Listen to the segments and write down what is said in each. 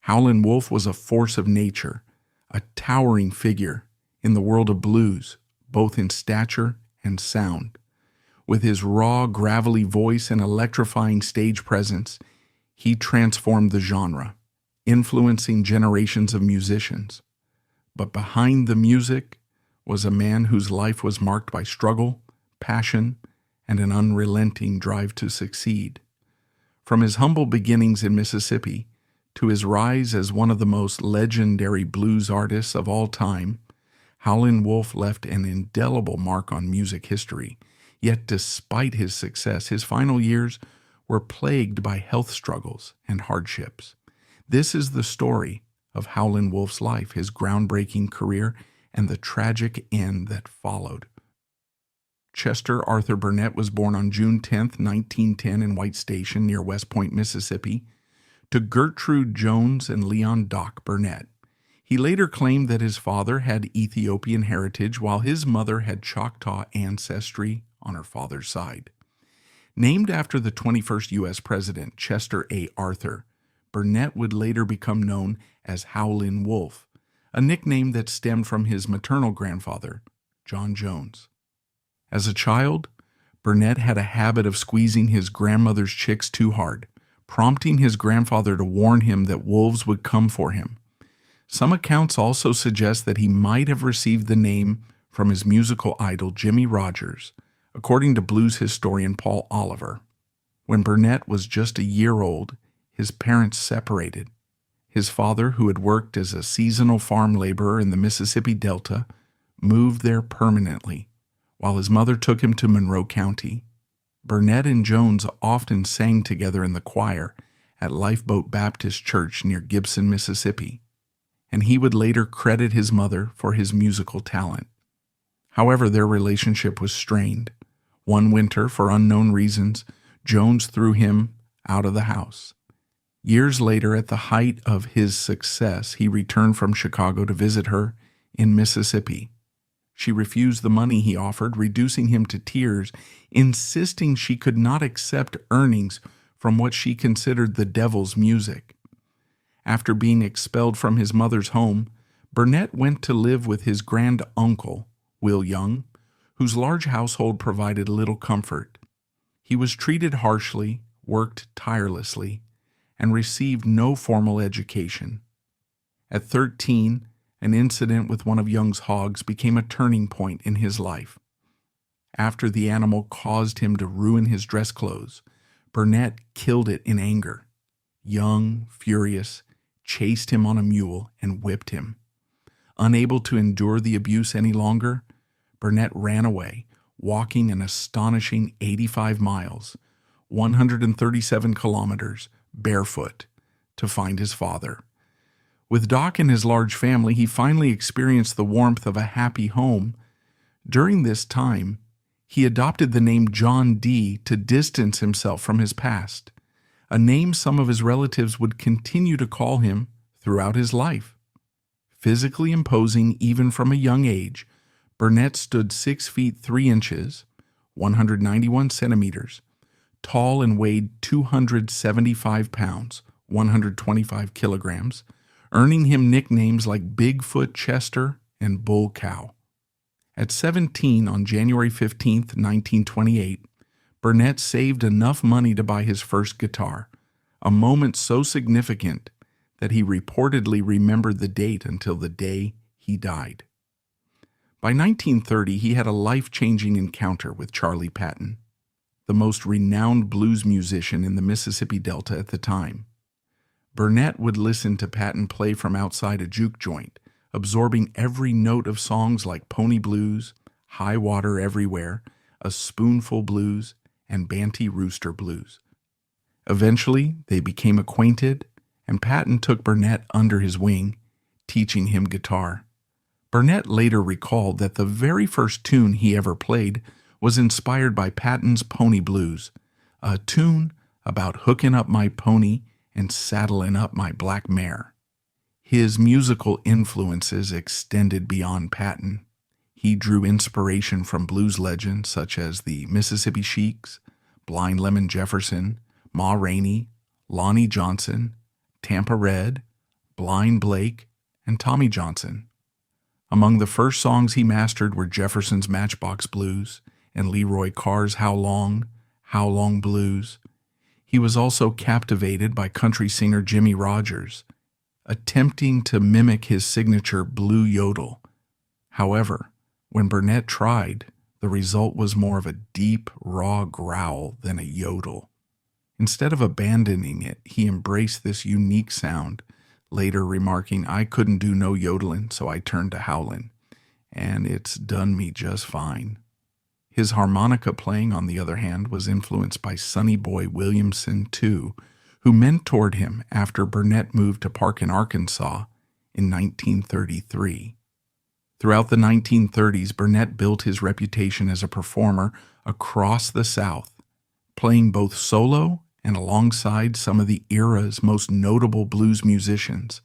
Howlin Wolf was a force of nature, a towering figure in the world of blues, both in stature and sound. With his raw, gravelly voice and electrifying stage presence, he transformed the genre, influencing generations of musicians. But behind the music was a man whose life was marked by struggle, passion, and an unrelenting drive to succeed. From his humble beginnings in Mississippi to his rise as one of the most legendary blues artists of all time, Howlin Wolf left an indelible mark on music history. Yet despite his success, his final years were plagued by health struggles and hardships. This is the story of Howlin Wolf's life, his groundbreaking career, and the tragic end that followed. Chester Arthur Burnett was born on June 10, 1910 in White Station near West Point, Mississippi, to Gertrude Jones and Leon Doc Burnett. He later claimed that his father had Ethiopian heritage while his mother had Choctaw ancestry on her father's side. Named after the 21st U.S. President Chester A. Arthur, Burnett would later become known as Howlin Wolf, a nickname that stemmed from his maternal grandfather, John Jones. As a child, Burnett had a habit of squeezing his grandmother's chicks too hard, prompting his grandfather to warn him that wolves would come for him. Some accounts also suggest that he might have received the name from his musical idol Jimmie Rodgers, according to blues historian Paul Oliver. When Burnett was just a year old, his parents separated. His father, who had worked as a seasonal farm laborer in the Mississippi Delta, moved there permanently, while his mother took him to Monroe County. Burnett and Jones often sang together in the choir at Lifeboat Baptist Church near Gibson, Mississippi, and he would later credit his mother for his musical talent. However, their relationship was strained. One winter, for unknown reasons, Jones threw him out of the house. Years later, at the height of his success, he returned from Chicago to visit her in Mississippi. She refused the money he offered, reducing him to tears, insisting she could not accept earnings from what she considered the devil's music. After being expelled from his mother's home, Burnett went to live with his grand-uncle, Will Young, whose large household provided little comfort. He was treated harshly, worked tirelessly, and received no formal education. At 13, an incident with one of Young's hogs became a turning point in his life. After the animal caused him to ruin his dress clothes, Burnett killed it in anger. Young, furious, chased him on a mule and whipped him. Unable to endure the abuse any longer, Burnett ran away, walking an astonishing 85 miles, 137 kilometers, barefoot, to find his father. With Doc and his large family, he finally experienced the warmth of a happy home. During this time, he adopted the name John D. to distance himself from his past, a name some of his relatives would continue to call him throughout his life. Physically imposing even from a young age, Burnett stood 6 feet 3 inches, 191 centimeters, tall and weighed 275 pounds, 125 kilograms, earning him nicknames like Bigfoot Chester and Bull Cow. At 17, on January 15, 1928, Burnett saved enough money to buy his first guitar, a moment so significant that he reportedly remembered the date until the day he died. By 1930, he had a life-changing encounter with Charlie Patton, the most renowned blues musician in the Mississippi Delta at the time. Burnett would listen to Patton play from outside a juke joint, absorbing every note of songs like Pony Blues, High Water Everywhere, A Spoonful Blues, and Banty Rooster Blues. Eventually, they became acquainted, and Patton took Burnett under his wing, teaching him guitar. Burnett later recalled that the very first tune he ever played was inspired by Patton's Pony Blues, a tune about hooking up my pony and saddling up my black mare. His musical influences extended beyond Patton. He drew inspiration from blues legends such as the Mississippi Sheiks, Blind Lemon Jefferson, Ma Rainey, Lonnie Johnson, Tampa Red, Blind Blake, and Tommy Johnson. Among the first songs he mastered were Jefferson's Matchbox Blues and Leroy Carr's How Long Blues. He was also captivated by country singer Jimmie Rodgers, attempting to mimic his signature blue yodel. However, when Burnett tried, the result was more of a deep, raw growl than a yodel. Instead of abandoning it, he embraced this unique sound, later remarking, "I couldn't do no yodeling, so I turned to howlin', and it's done me just fine." His harmonica playing, on the other hand, was influenced by Sonny Boy Williamson, too, who mentored him after Burnett moved to Parkin, Arkansas in 1933. Throughout the 1930s, Burnett built his reputation as a performer across the South, playing both solo and alongside some of the era's most notable blues musicians,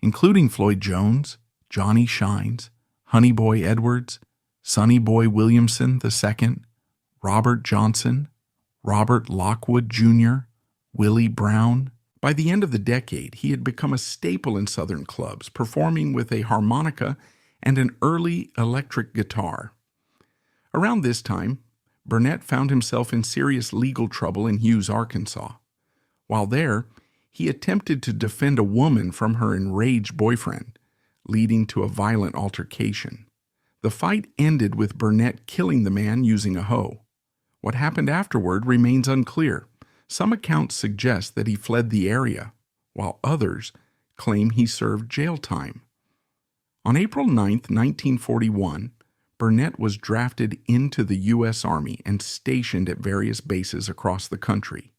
including Floyd Jones, Johnny Shines, Honey Boy Edwards, Sonny Boy Williamson II, Robert Johnson, Robert Lockwood Jr., Willie Brown. By the end of the decade, he had become a staple in Southern clubs, performing with a harmonica and an early electric guitar. Around this time, Burnett found himself in serious legal trouble in Hughes, Arkansas. While there, he attempted to defend a woman from her enraged boyfriend, leading to a violent altercation. The fight ended with Burnett killing the man using a hoe. What happened afterward remains unclear. Some accounts suggest that he fled the area, while others claim he served jail time. On April 9, 1941, Burnett was drafted into the U.S. Army and stationed at various bases across the country.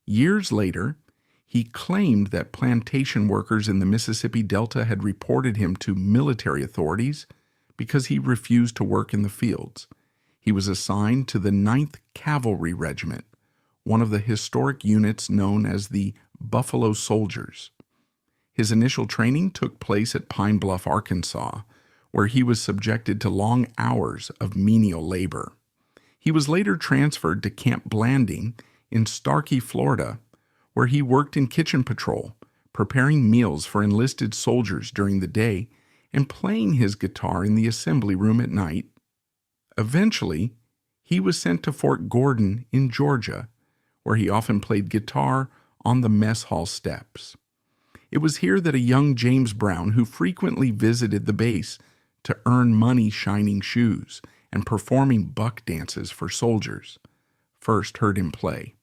Years later, he claimed that plantation workers in the Mississippi Delta had reported him to military authorities because he refused to work in the fields. He was assigned to the 9th Cavalry Regiment, one of the historic units known as the Buffalo Soldiers. His initial training took place at Pine Bluff, Arkansas, where he was subjected to long hours of menial labor. He was later transferred to Camp Blanding in Starkey, Florida, where he worked in kitchen patrol, preparing meals for enlisted soldiers during the day and playing his guitar in the assembly room at night. Eventually, he was sent to Fort Gordon in Georgia, where he often played guitar on the mess hall steps. It was here that a young James Brown, who frequently visited the base to earn money shining shoes and performing buck dances for soldiers, first heard him play.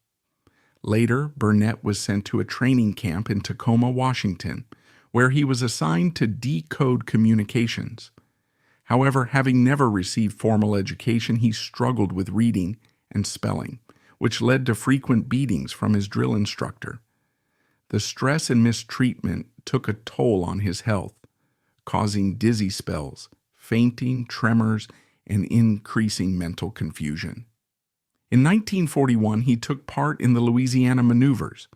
Later, Burnett was sent to a training camp in Tacoma, Washington, where he was assigned to decode communications. However, having never received formal education, he struggled with reading and spelling, which led to frequent beatings from his drill instructor. The stress and mistreatment took a toll on his health, causing dizzy spells, fainting, tremors, and increasing mental confusion. In 1941, he took part in the Louisiana Maneuvers,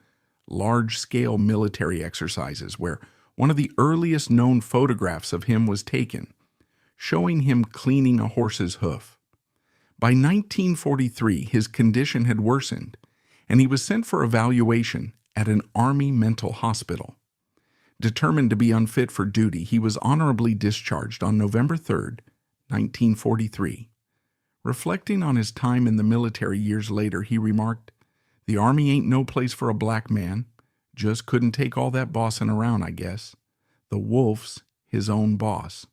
large-scale military exercises where one of the earliest known photographs of him was taken, showing him cleaning a horse's hoof. By 1943, his condition had worsened, and he was sent for evaluation at an Army mental hospital. Determined to be unfit for duty, he was honorably discharged on November 3, 1943. Reflecting on his time in the military years later, he remarked, "The Army ain't no place for a black man. Just couldn't take all that bossing around, I guess. The Wolf's his own boss."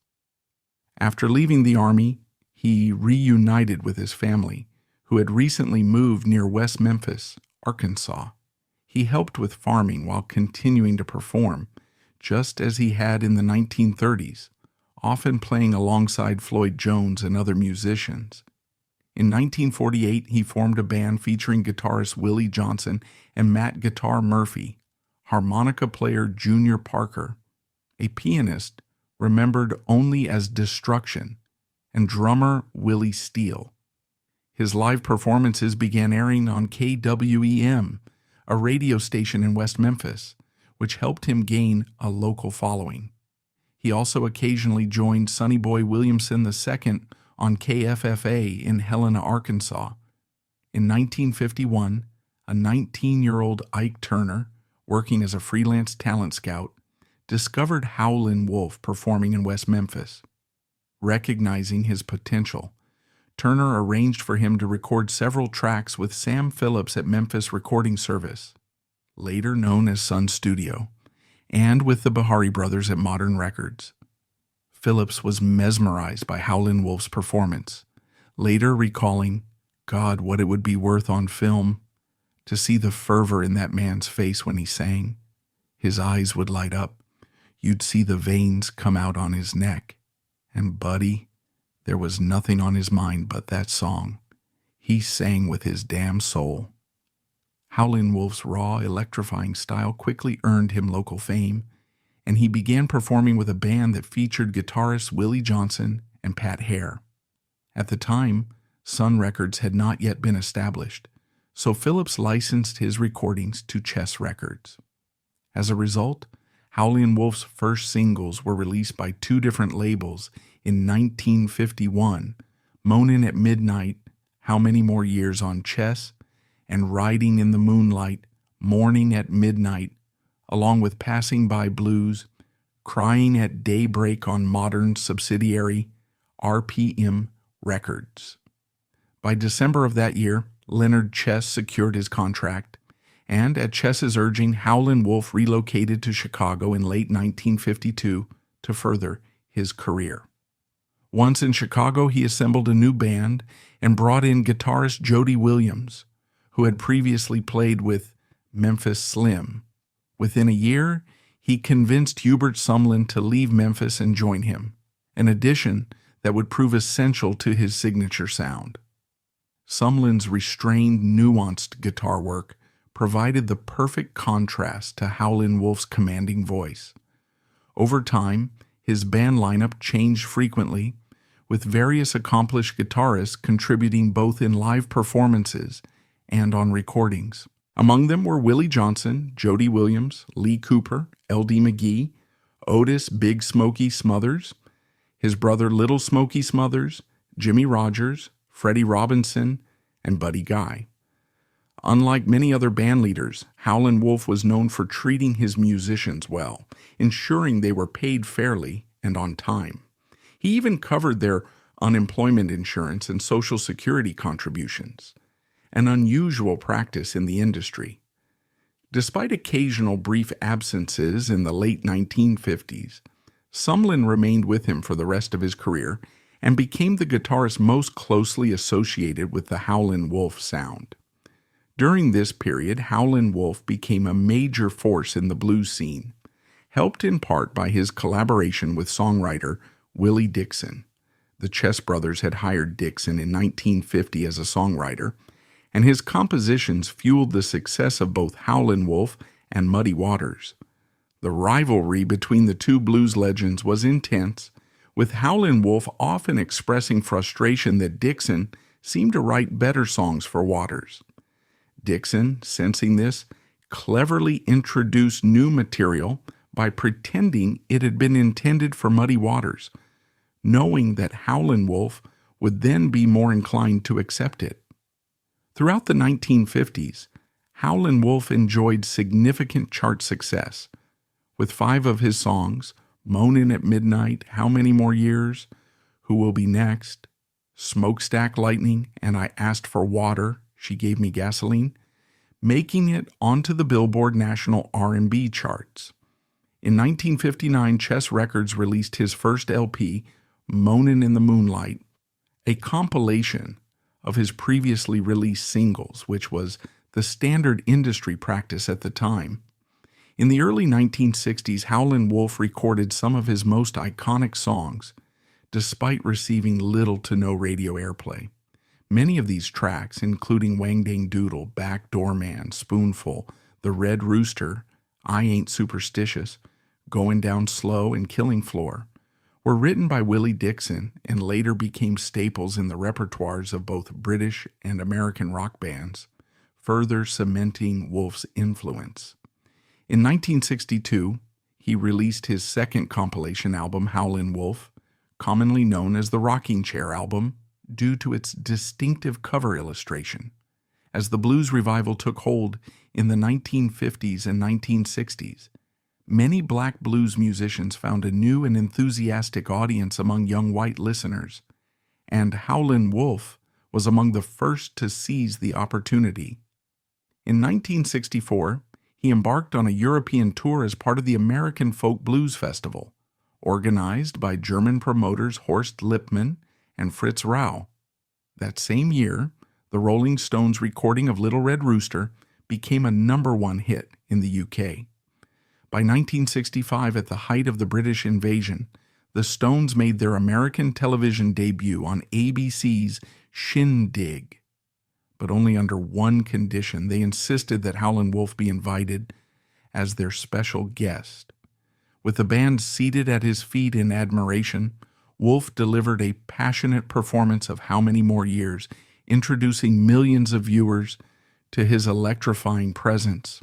After leaving the Army, he reunited with his family, who had recently moved near West Memphis, Arkansas. He helped with farming while continuing to perform, just as he had in the 1930s, often playing alongside Floyd Jones and other musicians. In 1948, he formed a band featuring guitarist Willie Johnson and Matt Guitar Murphy, harmonica player Junior Parker, a pianist remembered only as Destruction, and drummer Willie Steele. His live performances began airing on KWEM, a radio station in West Memphis, which helped him gain a local following. He also occasionally joined Sonny Boy Williamson II on KFFA in Helena, Arkansas. In 1951, a 19-year-old Ike Turner, working as a freelance talent scout, discovered Howlin Wolf performing in West Memphis. Recognizing his potential, Turner arranged for him to record several tracks with Sam Phillips at Memphis Recording Service, later known as Sun Studio, and with the Bahari Brothers at Modern Records. Phillips was mesmerized by Howlin Wolf's performance, later recalling, "God, what it would be worth on film to see the fervor in that man's face when he sang. His eyes would light up. You'd see the veins come out on his neck. And buddy, there was nothing on his mind but that song. He sang with his damn soul." Howlin Wolf's raw, electrifying style quickly earned him local fame, and he began performing with a band that featured guitarists Willie Johnson and Pat Hare. At the time, Sun Records had not yet been established, so Phillips licensed his recordings to Chess Records. As a result, Howlin Wolf's first singles were released by two different labels in 1951, Moanin' at Midnight, How Many More Years on Chess, and Riding in the Moonlight, Morning at Midnight, along with Passing By Blues, Crying at Daybreak on Modern subsidiary RPM Records. By December of that year, Leonard Chess secured his contract, and at Chess's urging, Howlin Wolf relocated to Chicago in late 1952 to further his career. Once in Chicago, he assembled a new band and brought in guitarist Jody Williams, who had previously played with Memphis Slim. Within a year, he convinced Hubert Sumlin to leave Memphis and join him, an addition that would prove essential to his signature sound. Sumlin's restrained, nuanced guitar work provided the perfect contrast to Howlin Wolf's commanding voice. Over time, his band lineup changed frequently, with various accomplished guitarists contributing both in live performances and on recordings. Among them were Willie Johnson, Jody Williams, Lee Cooper, L.D. McGee, Otis Big Smokey Smothers, his brother Little Smokey Smothers, Jimmy Rogers, Freddie Robinson, and Buddy Guy. Unlike many other band leaders, Howlin Wolf was known for treating his musicians well, ensuring they were paid fairly and on time. He even covered their unemployment insurance and Social Security contributions, an unusual practice in the industry. Despite occasional brief absences in the late 1950s, Sumlin remained with him for the rest of his career and became the guitarist most closely associated with the Howlin Wolf sound. During this period, Howlin Wolf became a major force in the blues scene, helped in part by his collaboration with songwriter Willie Dixon. The Chess Brothers had hired Dixon in 1950 as a songwriter, and his compositions fueled the success of both Howlin Wolf and Muddy Waters. The rivalry between the two blues legends was intense, with Howlin Wolf often expressing frustration that Dixon seemed to write better songs for Waters. Dixon, sensing this, cleverly introduced new material by pretending it had been intended for Muddy Waters, knowing that Howlin Wolf would then be more inclined to accept it. Throughout the 1950s, Howlin Wolf enjoyed significant chart success, with 5 of his songs, Moanin' at Midnight, How Many More Years, Who Will Be Next, Smokestack Lightning, and I Asked for Water, She Gave Me Gasoline, making it onto the Billboard National R&B charts. In 1959, Chess Records released his first LP, Moanin' in the Moonlight, a compilation of his previously released singles, which was the standard industry practice at the time. In the early 1960s, Howlin Wolf recorded some of his most iconic songs, despite receiving little to no radio airplay. Many of these tracks, including Wang Dang Doodle, Backdoor Man, Spoonful, The Red Rooster, I Ain't Superstitious, Going Down Slow, and Killing Floor, were written by Willie Dixon and later became staples in the repertoires of both British and American rock bands, further cementing Wolf's influence. In 1962, he released his second compilation album, Howlin Wolf, commonly known as the Rocking Chair album, due to its distinctive cover illustration. As the blues revival took hold in the 1950s and 1960s, Many black blues musicians found a new and enthusiastic audience among young white listeners, and Howlin Wolf was among the first to seize the opportunity. In 1964, he embarked on a European tour as part of the American Folk Blues Festival, organized by German promoters Horst Lippmann and Fritz Rau. That same year, the Rolling Stones' recording of Little Red Rooster became a #1 hit in the UK. By 1965, at the height of the British invasion, the Stones made their American television debut on ABC's Shindig. But only under one condition. They insisted that Howlin Wolf be invited as their special guest. With the band seated at his feet in admiration, Wolf delivered a passionate performance of How Many More Years, introducing millions of viewers to his electrifying presence.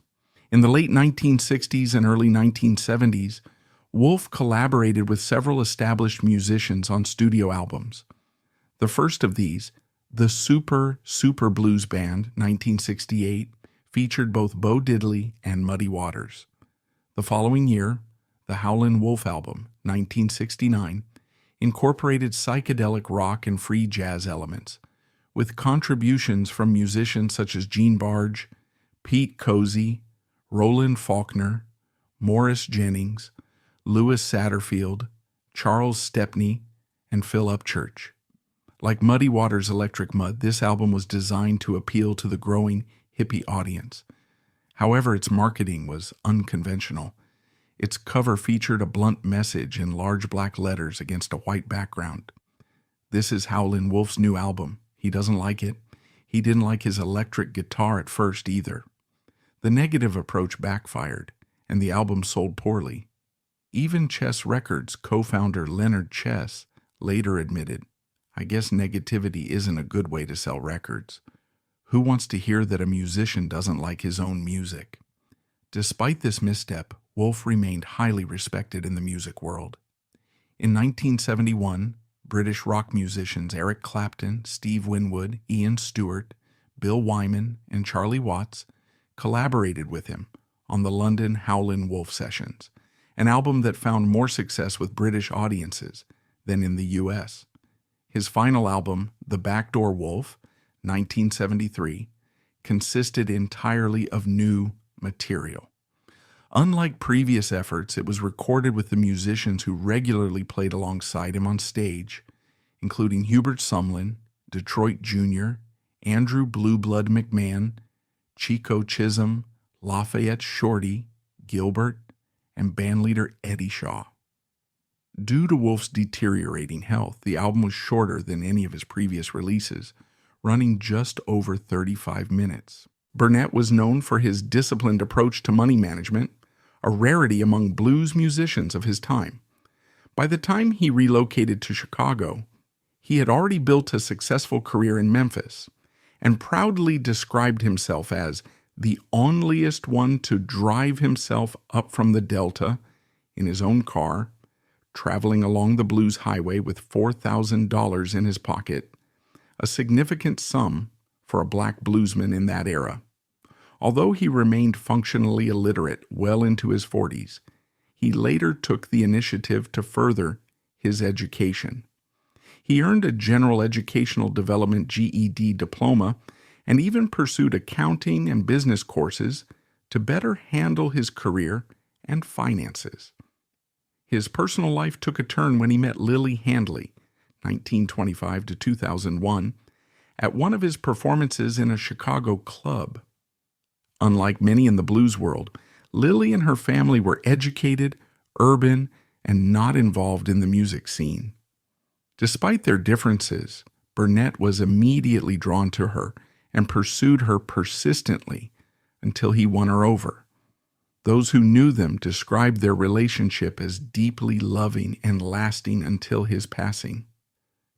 In the late 1960s and early 1970s, Wolf collaborated with several established musicians on studio albums. The first of these, the Super Blues Band, 1968, featured both Bo Diddley and Muddy Waters. The following year, the Howlin Wolf album, 1969, incorporated psychedelic rock and free jazz elements, with contributions from musicians such as Gene Barge, Pete Cozy, Roland Faulkner, Morris Jennings, Louis Satterfield, Charles Stepney, and Phil Upchurch. Like Muddy Waters' Electric Mud, this album was designed to appeal to the growing hippie audience. However, its marketing was unconventional. Its cover featured a blunt message in large black letters against a white background. This is Howlin Wolf's new album. He doesn't like it. He didn't like his electric guitar at first either. The negative approach backfired, and the album sold poorly. Even Chess Records co-founder Leonard Chess later admitted, "I guess negativity isn't a good way to sell records. Who wants to hear that a musician doesn't like his own music?" Despite this misstep, Wolf remained highly respected in the music world. In 1971, British rock musicians Eric Clapton, Steve Winwood, Ian Stewart, Bill Wyman, and Charlie Watts collaborated with him on the London Howlin Wolf Sessions, an album that found more success with British audiences than in the US. His final album, The Backdoor Wolf, 1973, consisted entirely of new material. Unlike previous efforts, it was recorded with the musicians who regularly played alongside him on stage, including Hubert Sumlin, Detroit Jr., Andrew Blue Blood McMahon, Chico Chisholm, Lafayette Shorty, Gilbert, and bandleader Eddie Shaw. Due to Wolf's deteriorating health, the album was shorter than any of his previous releases, running just over 35 minutes. Burnett was known for his disciplined approach to money management, a rarity among blues musicians of his time. By the time he relocated to Chicago, he had already built a successful career in Memphis and proudly described himself as the onlyest one to drive himself up from the Delta in his own car, traveling along the blues highway with $4,000 in his pocket, a significant sum for a black bluesman in that era. Although he remained functionally illiterate well into his 40s, he later took the initiative to further his education. He earned a General Educational Development GED diploma and even pursued accounting and business courses to better handle his career and finances. His personal life took a turn when he met Lily Handley, 1925 to 2001, at one of his performances in a Chicago club. Unlike many in the blues world, Lily and her family were educated, urban, and not involved in the music scene. Despite their differences, Burnett was immediately drawn to her and pursued her persistently until he won her over. Those who knew them described their relationship as deeply loving and lasting until his passing.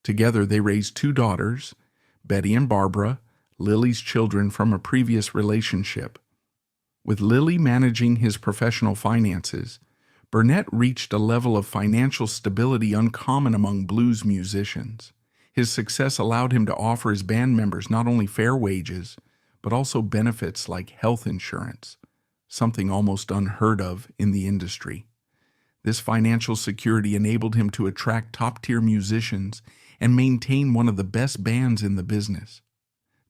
Together they raised 2 daughters, Betty and Barbara, Lily's children from a previous relationship. With Lily managing his professional finances, Burnett reached a level of financial stability uncommon among blues musicians. His success allowed him to offer his band members not only fair wages, but also benefits like health insurance, something almost unheard of in the industry. This financial security enabled him to attract top-tier musicians and maintain one of the best bands in the business.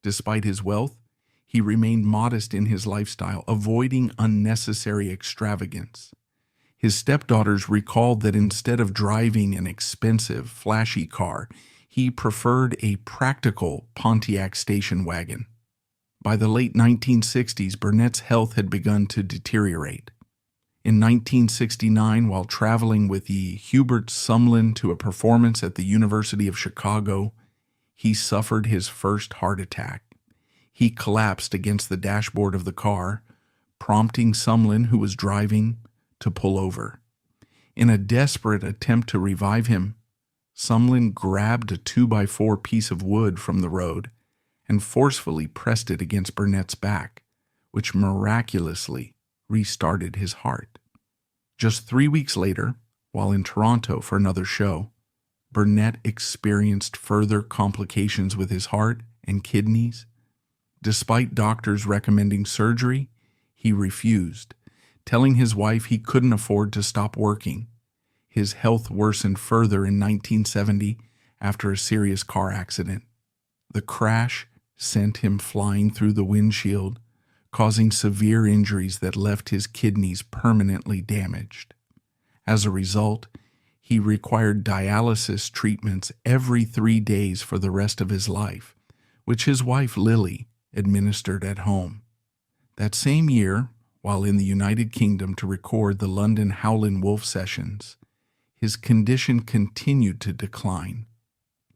Despite his wealth, he remained modest in his lifestyle, avoiding unnecessary extravagance. His stepdaughters recalled that instead of driving an expensive, flashy car, he preferred a practical Pontiac station wagon. By the late 1960s, Burnett's health had begun to deteriorate. In 1969, while traveling with the Hubert Sumlin to a performance at the University of Chicago, he suffered his first heart attack. He collapsed against the dashboard of the car, prompting Sumlin, who was driving, to pull over. In a desperate attempt to revive him, Sumlin grabbed a 2x4 piece of wood from the road and forcefully pressed it against Burnett's back, which miraculously restarted his heart. Just 3 weeks later, while in Toronto for another show, Burnett experienced further complications with his heart and kidneys. Despite doctors recommending surgery, he refused, telling his wife he couldn't afford to stop working. His health worsened further in 1970 after a serious car accident. The crash sent him flying through the windshield, causing severe injuries that left his kidneys permanently damaged. As a result, he required dialysis treatments every 3 days for the rest of his life, which his wife Lily administered at home. That same year, while in the United Kingdom to record the London Howlin Wolf sessions, his condition continued to decline.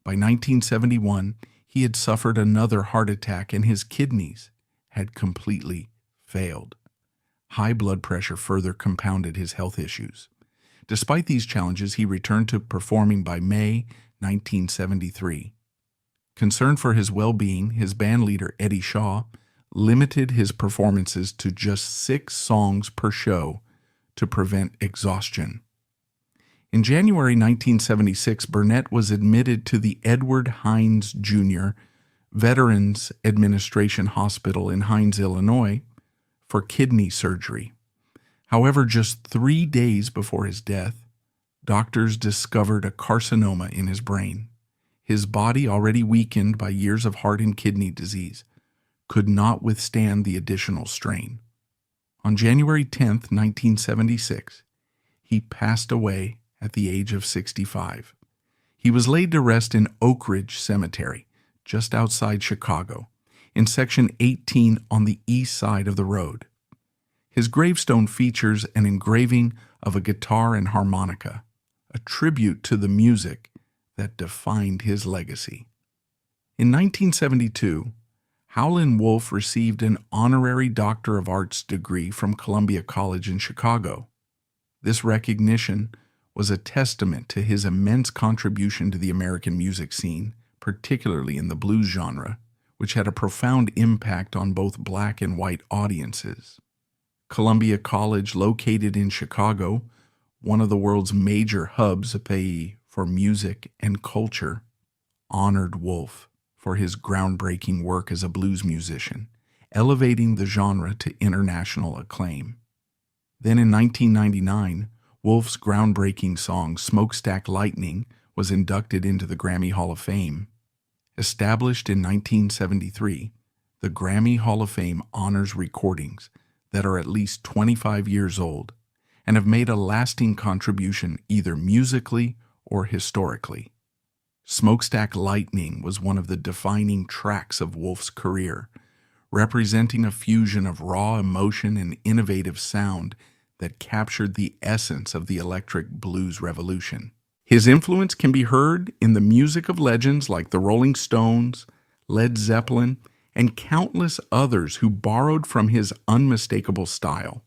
By 1971, he had suffered another heart attack and his kidneys had completely failed. High blood pressure further compounded his health issues. Despite these challenges, he returned to performing by May 1973. Concerned for his well-being, his bandleader Eddie Shaw limited his performances to just 6 songs per show to prevent exhaustion. In January 1976, Burnett was admitted to the Edward Hines Jr. Veterans Administration Hospital in Hines, Illinois, for kidney surgery. However, just 3 days before his death, doctors discovered a carcinoma in his brain. His body, already weakened by years of heart and kidney disease, could not withstand the additional strain. On January 10, 1976, he passed away at the age of 65. He was laid to rest in Oak Ridge Cemetery, just outside Chicago, in Section 18 on the east side of the road. His gravestone features an engraving of a guitar and harmonica, a tribute to the music that defined his legacy. In 1972, Howlin Wolf received an honorary Doctor of Arts degree from Columbia College in Chicago. This recognition was a testament to his immense contribution to the American music scene, particularly in the blues genre, which had a profound impact on both black and white audiences. Columbia College, located in Chicago, one of the world's major hubs for music and culture, honored Wolf for his groundbreaking work as a blues musician, elevating the genre to international acclaim. Then in 1999, Wolf's groundbreaking song Smokestack Lightning was inducted into the Grammy Hall of Fame. Established in 1973, the Grammy Hall of Fame honors recordings that are at least 25 years old and have made a lasting contribution either musically or historically. Smokestack Lightning was one of the defining tracks of Wolf's career, representing a fusion of raw emotion and innovative sound that captured the essence of the electric blues revolution. His influence can be heard in the music of legends like the Rolling Stones, Led Zeppelin, and countless others who borrowed from his unmistakable style.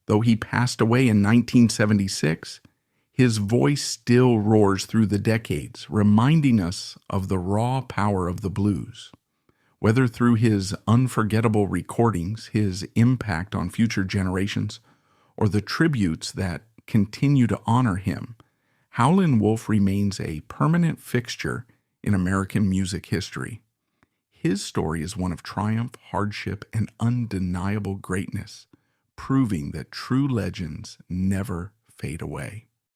Though he passed away in 1976, his voice still roars through the decades, reminding us of the raw power of the blues. Whether through his unforgettable recordings, his impact on future generations, or the tributes that continue to honor him, Howlin Wolf remains a permanent fixture in American music history. His story is one of triumph, hardship, and undeniable greatness, proving that true legends never fade away.